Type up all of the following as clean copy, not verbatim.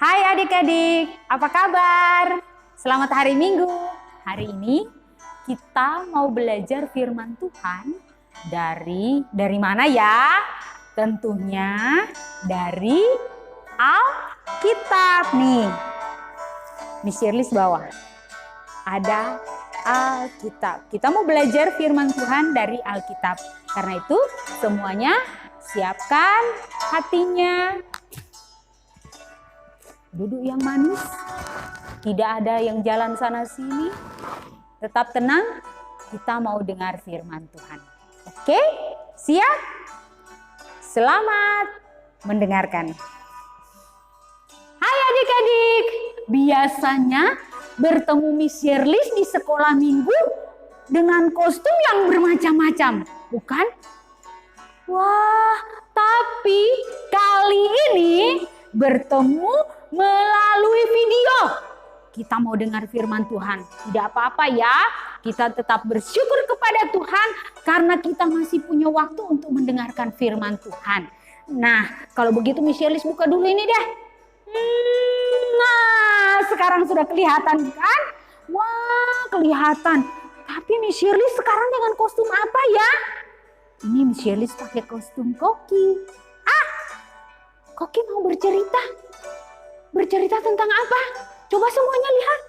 Hai adik-adik, apa kabar? Selamat hari Minggu. Hari ini kita mau belajar firman Tuhan dari mana ya? Tentunya dari Alkitab nih. Miss Shirley bawah. Ada Alkitab. Kita mau belajar firman Tuhan dari Alkitab. Karena itu semuanya siapkan hatinya. Duduk yang manis, tidak ada yang jalan sana sini. Tetap tenang, kita mau dengar firman Tuhan. Oke, siap? Selamat mendengarkan. Hai adik-adik, biasanya bertemu Miss Shirley di sekolah minggu dengan kostum yang bermacam-macam, bukan? Wah, tapi kali ini bertemu melalui video. Kita mau dengar firman Tuhan. Tidak apa-apa ya. Kita tetap bersyukur kepada Tuhan karena kita masih punya waktu untuk mendengarkan firman Tuhan. Nah, kalau begitu Miss Shirley buka dulu ini deh. Nah, sekarang sudah kelihatan kan? Wah, kelihatan. Tapi Miss Shirley sekarang dengan kostum apa ya? Ini Miss Shirley pakai kostum Koki. Koki mau bercerita. Bercerita tentang apa? Coba semuanya lihat.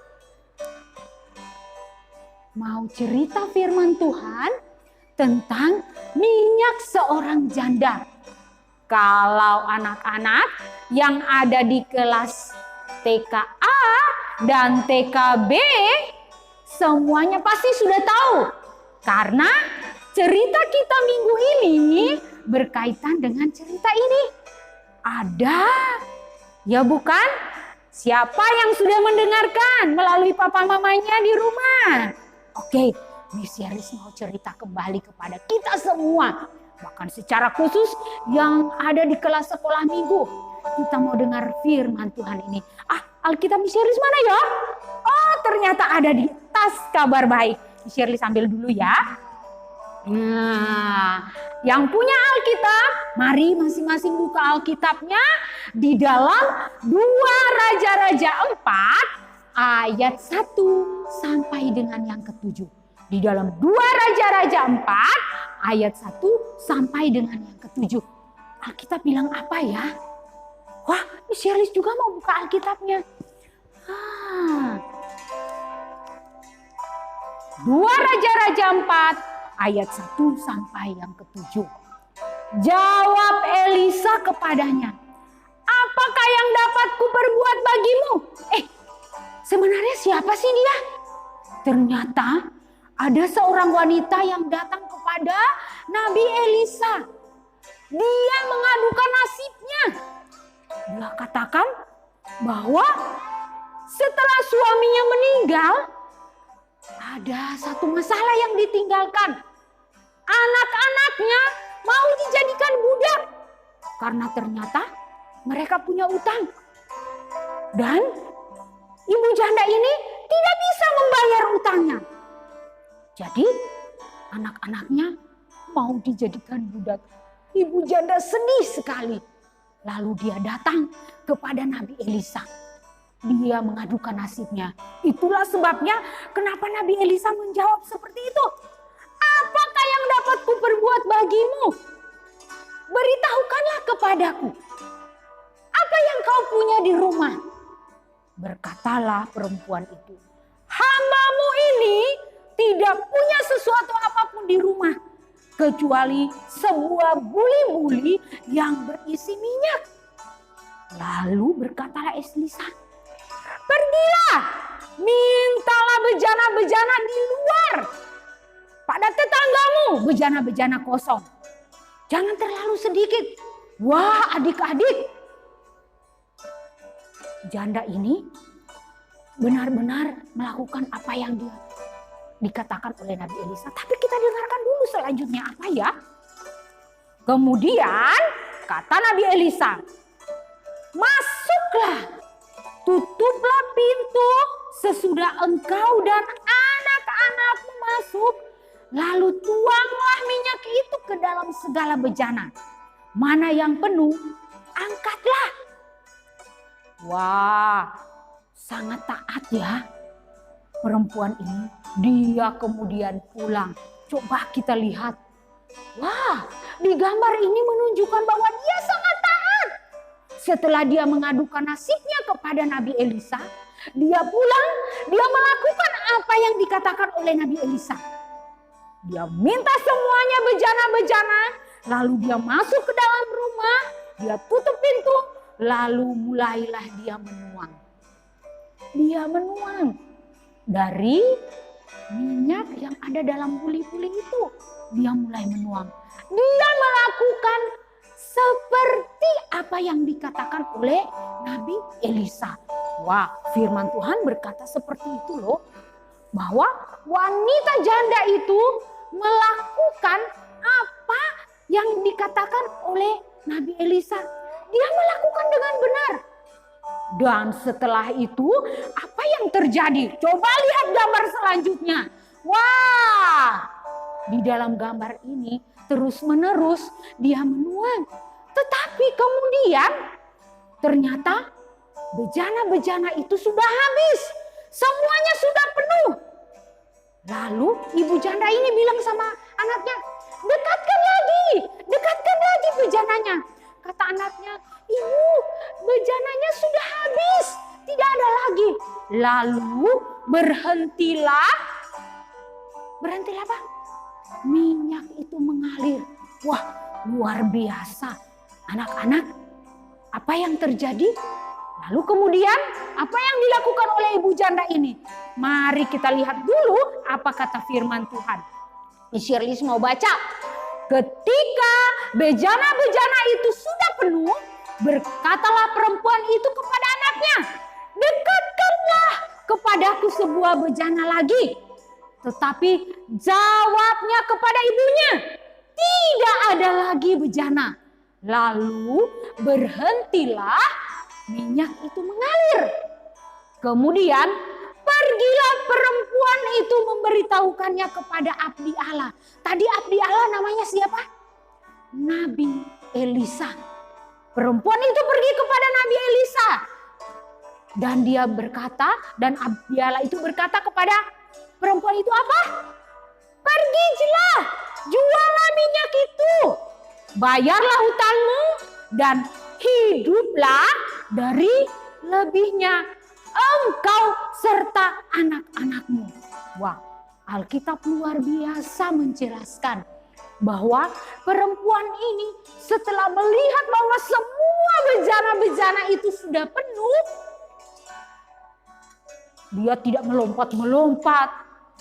Mau cerita firman Tuhan tentang minyak seorang janda. Kalau anak-anak yang ada di kelas TKA dan TKB semuanya pasti sudah tahu. Karena cerita kita minggu ini berkaitan dengan cerita ini. Ada. Ya bukan? Siapa yang sudah mendengarkan melalui papa mamanya di rumah? Oke, Miss Shirley mau cerita kembali kepada kita semua. Bahkan secara khusus yang ada di kelas sekolah minggu. Kita mau dengar firman Tuhan ini. Alkitab Miss Shirley mana ya? Oh, ternyata ada di tas kabar baik. Miss Shirley sambil dulu ya. Nah, yang punya Alkitab, mari masing-masing buka Alkitabnya di dalam 2 Raja-Raja 4 ayat 1 sampai dengan yang ke-7. Di dalam 2 Raja-Raja 4 ayat 1 sampai dengan yang ke-7. Alkitab bilang apa ya? Wah, Miss Shirley juga mau buka Alkitabnya. 2 Raja-Raja 4 ayat 1 sampai yang ke-7. Jawab Elisa kepadanya, apakah yang dapat kuperbuat bagimu? Sebenarnya siapa sih dia? Ternyata ada seorang wanita yang datang kepada Nabi Elisa. Dia mengadukan nasibnya. Dia katakan bahwa setelah suaminya meninggal, ada satu masalah yang ditinggalkan. Anak-anaknya mau dijadikan budak. Karena ternyata mereka punya utang. Dan ibu janda ini tidak bisa membayar utangnya. Jadi anak-anaknya mau dijadikan budak. Ibu janda sedih sekali. Lalu dia datang kepada Nabi Elisa. Dia mengadukan nasibnya. Itulah sebabnya kenapa Nabi Elisa menjawab seperti itu. Apakah yang dapat kuperbuat bagimu? Beritahukanlah kepadaku. Apa yang kau punya di rumah? Berkatalah perempuan itu. Hambamu ini tidak punya sesuatu apapun di rumah. Kecuali sebuah buli-buli yang berisi minyak. Lalu berkatalah Elisa. Pergilah, mintalah bejana-bejana di luar. Pada tetanggamu bejana-bejana kosong. Jangan terlalu sedikit. Wah, adik-adik. Janda ini benar-benar melakukan apa yang dia dikatakan oleh Nabi Elisa. Tapi kita dengarkan dulu selanjutnya apa ya. Kemudian kata Nabi Elisa, masuklah. Tutuplah pintu sesudah engkau dan anak-anakmu masuk. Lalu tuanglah minyak itu ke dalam segala bejana. Mana yang penuh, angkatlah. Wah, sangat taat ya perempuan ini. Dia kemudian pulang. Coba kita lihat. Wah, di gambar ini menunjukkan bahwa dia sangat taat. Setelah dia mengadukan nasibnya kepada Nabi Elisa, dia pulang, dia melakukan apa yang dikatakan oleh Nabi Elisa. Dia minta semuanya bejana-bejana, lalu dia masuk ke dalam rumah, dia tutup pintu, lalu mulailah dia menuang. Dia menuang dari minyak yang ada dalam buli-buli itu. Dia mulai menuang. Dia melakukan seperti apa yang dikatakan oleh Nabi Elisa. Wah, firman Tuhan berkata seperti itu loh. Bahwa wanita janda itu melakukan apa yang dikatakan oleh Nabi Elisa. Dia melakukan dengan benar. Dan setelah itu apa yang terjadi? Coba lihat gambar selanjutnya. Wah, di dalam gambar ini terus menerus dia menuang. Tetapi kemudian ternyata bejana-bejana itu sudah habis. Semuanya sudah penuh. Lalu ibu janda ini bilang sama anaknya, dekatkan lagi bejananya. Kata anaknya, ibu, bejananya sudah habis, tidak ada lagi. Lalu berhentilah apa? Minyak itu mengalir. Wah, luar biasa. Anak-anak, apa yang terjadi? Lalu kemudian apa yang dilakukan oleh ibu janda ini? Mari kita lihat dulu apa kata firman Tuhan. Shirley mau baca. Ketika bejana-bejana itu sudah penuh, berkatalah perempuan itu kepada anaknya, dekatkanlah kepadaku sebuah bejana lagi. Tetapi jawabnya kepada ibunya, tidak ada lagi bejana. Lalu berhentilah minyak itu mengalir. Kemudian pergilah perempuan itu memberitahukannya kepada abdi Allah. Tadi abdi Allah namanya siapa? Nabi Elisa. Perempuan itu pergi kepada Nabi Elisa. Dan dia berkata, dan abdi Allah itu berkata kepada perempuan itu apa? Pergilah, jualah minyak itu. Bayarlah hutangmu dan hiduplah dari lebihnya engkau serta anak-anakmu. Wah, Alkitab luar biasa menjelaskan bahwa perempuan ini setelah melihat bahwa semua bejana-bejana itu sudah penuh, dia tidak melompat-melompat,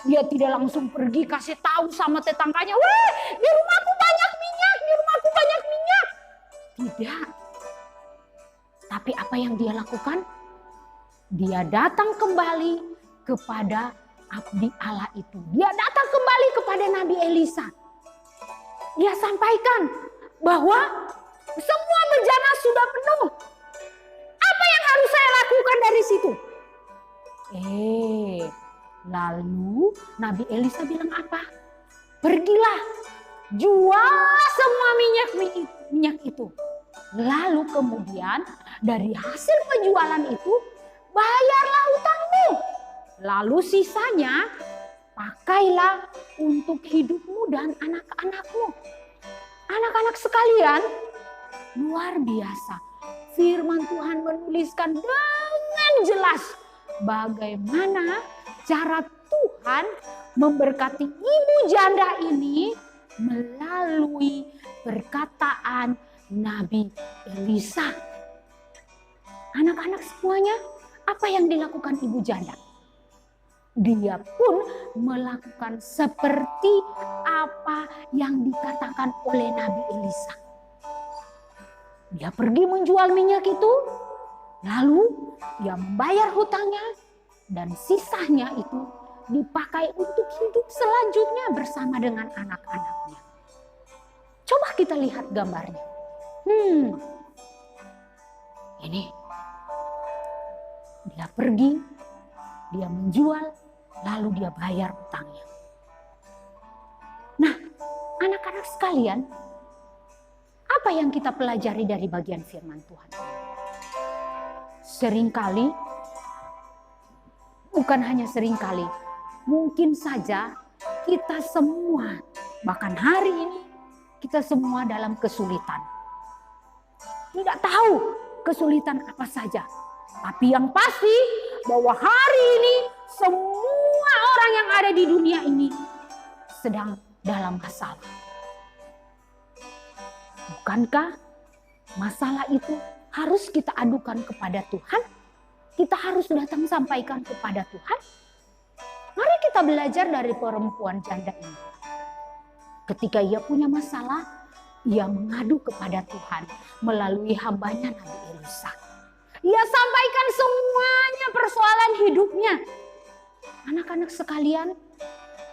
dia tidak langsung pergi kasih tahu sama tetangganya, "Weh, di rumahku banyak minyak, di rumahku banyak minyak." Tidak. Tapi apa yang dia lakukan? Dia datang kembali kepada abdi Allah itu. Dia datang kembali kepada Nabi Elisa. Dia sampaikan bahwa semua bejana sudah penuh. Apa yang harus saya lakukan dari situ? Lalu Nabi Elisa bilang apa? Pergilah, jual semua minyak itu. Lalu kemudian dari hasil penjualan itu bayarlah hutangmu. Lalu sisanya pakailah untuk hidupmu dan anak-anakmu. Anak-anak sekalian, luar biasa. Firman Tuhan menuliskan dengan jelas bagaimana cara Tuhan memberkati ibu janda ini melalui perkataan Nabi Elisa. Anak-anak semuanya, apa yang dilakukan ibu janda? Dia pun melakukan seperti apa yang dikatakan oleh Nabi Elisa. Dia pergi menjual minyak itu, lalu dia membayar hutangnya, dan sisanya itu dipakai untuk hidup selanjutnya bersama dengan anak-anaknya. Coba kita lihat gambarnya. Ini dia pergi, dia menjual, lalu dia bayar hutangnya. Nah, anak-anak sekalian, apa yang kita pelajari dari bagian firman Tuhan? seringkali, bukan hanya seringkali, mungkin saja kita semua, bahkan hari ini, kita semua dalam kesulitan. Tidak tahu kesulitan apa saja. Tapi yang pasti bahwa hari ini semua orang yang ada di dunia ini sedang dalam masalah. Bukankah masalah itu harus kita adukan kepada Tuhan? Kita harus datang sampaikan kepada Tuhan. Mari kita belajar dari perempuan janda ini. Ketika ia punya masalah, ia mengadu kepada Tuhan melalui hambanya Nabi Elisa. Ia sampaikan semuanya persoalan hidupnya. Anak-anak sekalian,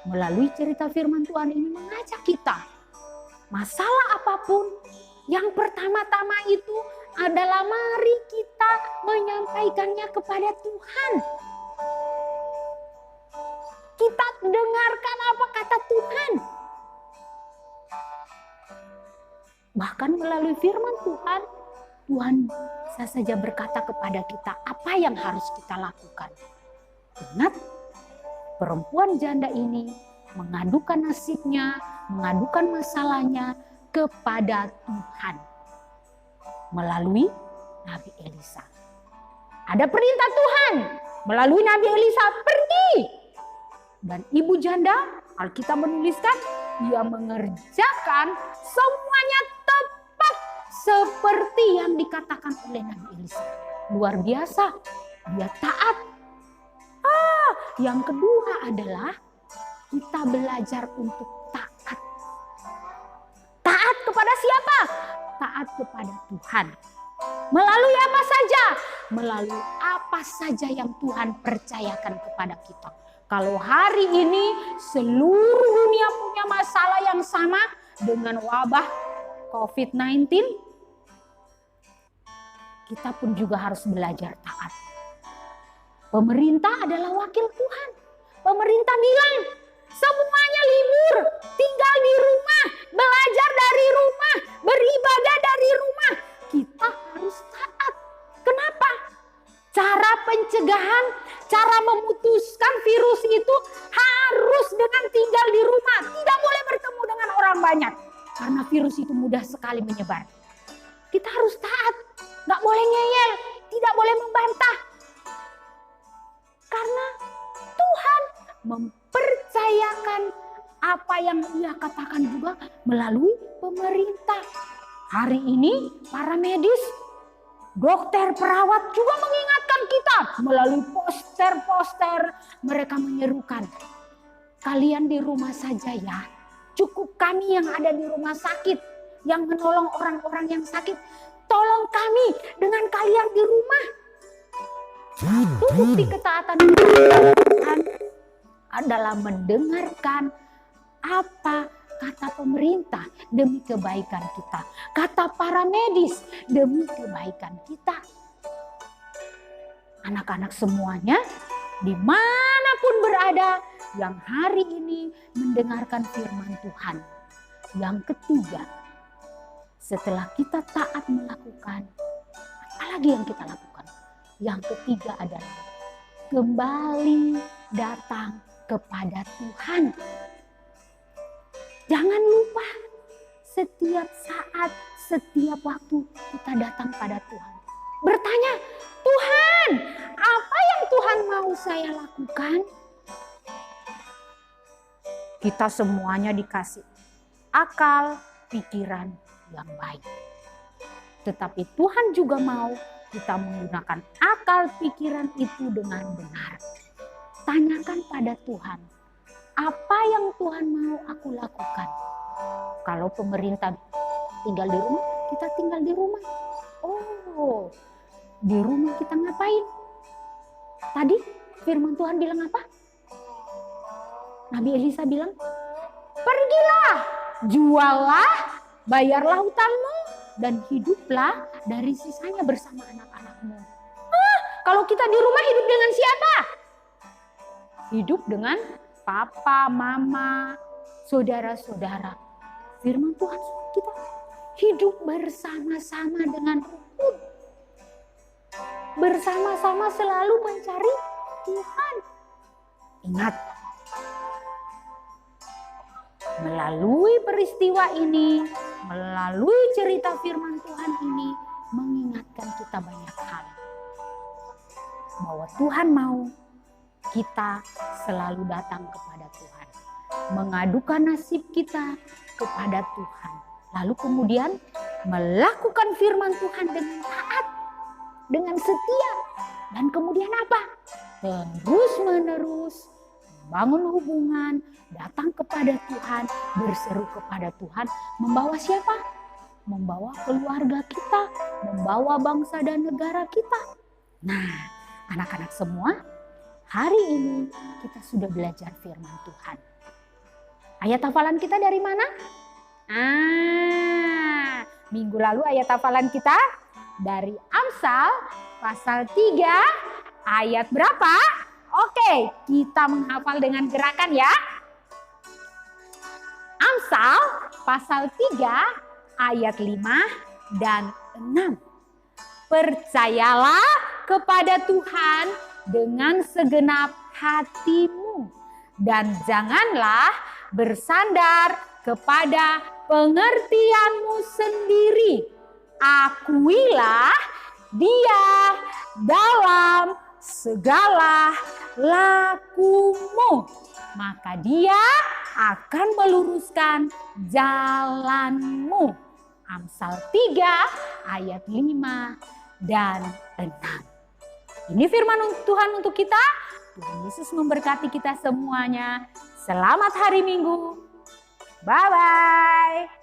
melalui cerita firman Tuhan ini mengajak kita. Masalah apapun, yang pertama-tama itu adalah mari kita menyampaikannya kepada Tuhan. Kita dengarkan apa kata Tuhan. Bahkan melalui firman Tuhan, Tuhan bisa saja berkata kepada kita apa yang harus kita lakukan. Ingat, perempuan janda ini mengadukan nasibnya, mengadukan masalahnya kepada Tuhan melalui Nabi Elisa. Ada perintah Tuhan melalui Nabi Elisa, pergi. Dan ibu janda, Alkitab menuliskan, ia mengerjakan semuanya tepat seperti yang dikatakan oleh Nabi Elisa. Luar biasa, dia taat. Yang kedua adalah kita belajar untuk taat. Taat kepada siapa? Taat kepada Tuhan. Melalui apa saja? Melalui apa saja yang Tuhan percayakan kepada kita. Kalau hari ini seluruh dunia punya masalah yang sama dengan wabah COVID-19, kita pun juga harus belajar taat. Pemerintah adalah wakil Tuhan. Pemerintah bilang semuanya libur, tinggal di rumah, belajar dari rumah, beribadah dari rumah. Kita harus taat. Kenapa? Cara pencegahan, cara memutuskan virus itu harus dengan tinggal di rumah. Tidak boleh bertemu dengan orang banyak. Karena virus itu mudah sekali menyebar. Kita harus taat. Nggak boleh ngeyel, tidak boleh membantah. Karena Tuhan mempercayakan apa yang ia katakan juga melalui pemerintah. Hari ini para medis, dokter, perawat juga mengingatkan kita melalui poster-poster. Mereka menyerukan, kalian di rumah saja ya. Cukup kami yang ada di rumah sakit, yang menolong orang-orang yang sakit. Tolong kami dengan kalian di rumah. Satu bukti ketaatan Tuhan adalah mendengarkan apa kata pemerintah demi kebaikan kita. Kata para medis demi kebaikan kita. Anak-anak semuanya dimanapun berada yang hari ini mendengarkan firman Tuhan. Yang ketiga, setelah kita taat melakukan, apalagi yang kita lakukan? Yang ketiga adalah kembali datang kepada Tuhan. Jangan lupa setiap saat, setiap waktu kita datang pada Tuhan. Bertanya, Tuhan, apa yang Tuhan mau saya lakukan? Kita semuanya dikasih akal, pikiran yang baik. Tetapi Tuhan juga mau kita menggunakan akal pikiran itu dengan benar. Tanyakan pada Tuhan, apa yang Tuhan mau aku lakukan? Kalau pemerintah tinggal di rumah, kita tinggal di rumah. Oh, di rumah kita ngapain? Tadi firman Tuhan bilang apa? Nabi Elisa bilang, pergilah, juallah, bayarlah hutangmu, dan hiduplah dari sisanya bersama anak-anakmu. Kalau kita di rumah hidup dengan siapa? Hidup dengan papa, mama, saudara-saudara. Firman Tuhan kita hidup bersama-sama dengan rukun. bersama-sama selalu mencari Tuhan. Ingat, melalui peristiwa ini, melalui cerita firman Tuhan ini, mengingatkan kita banyak hal. Bahwa Tuhan mau kita selalu datang kepada Tuhan. Mengadukan nasib kita kepada Tuhan. Lalu kemudian melakukan firman Tuhan dengan taat, dengan setia. Dan kemudian apa? Terus menerus membangun hubungan, datang kepada Tuhan, berseru kepada Tuhan. Membawa siapa? Membawa keluarga kita, membawa bangsa dan negara kita. Nah, anak-anak semua, hari ini kita sudah belajar firman Tuhan. Ayat hafalan kita dari mana? Minggu lalu ayat hafalan kita dari Amsal pasal 3 ayat berapa? Oke, kita menghafal dengan gerakan ya. Amsal pasal 3 ayat 5 dan 6. Percayalah kepada Tuhan dengan segenap hatimu dan janganlah bersandar kepada pengertianmu sendiri. Akuilah Dia dalam segala lakumu, maka Dia akan meluruskan jalanmu. Amsal 3 ayat 5 dan 6. Ini firman Tuhan untuk kita. Tuhan Yesus memberkati kita semuanya. Selamat hari Minggu. Bye-bye.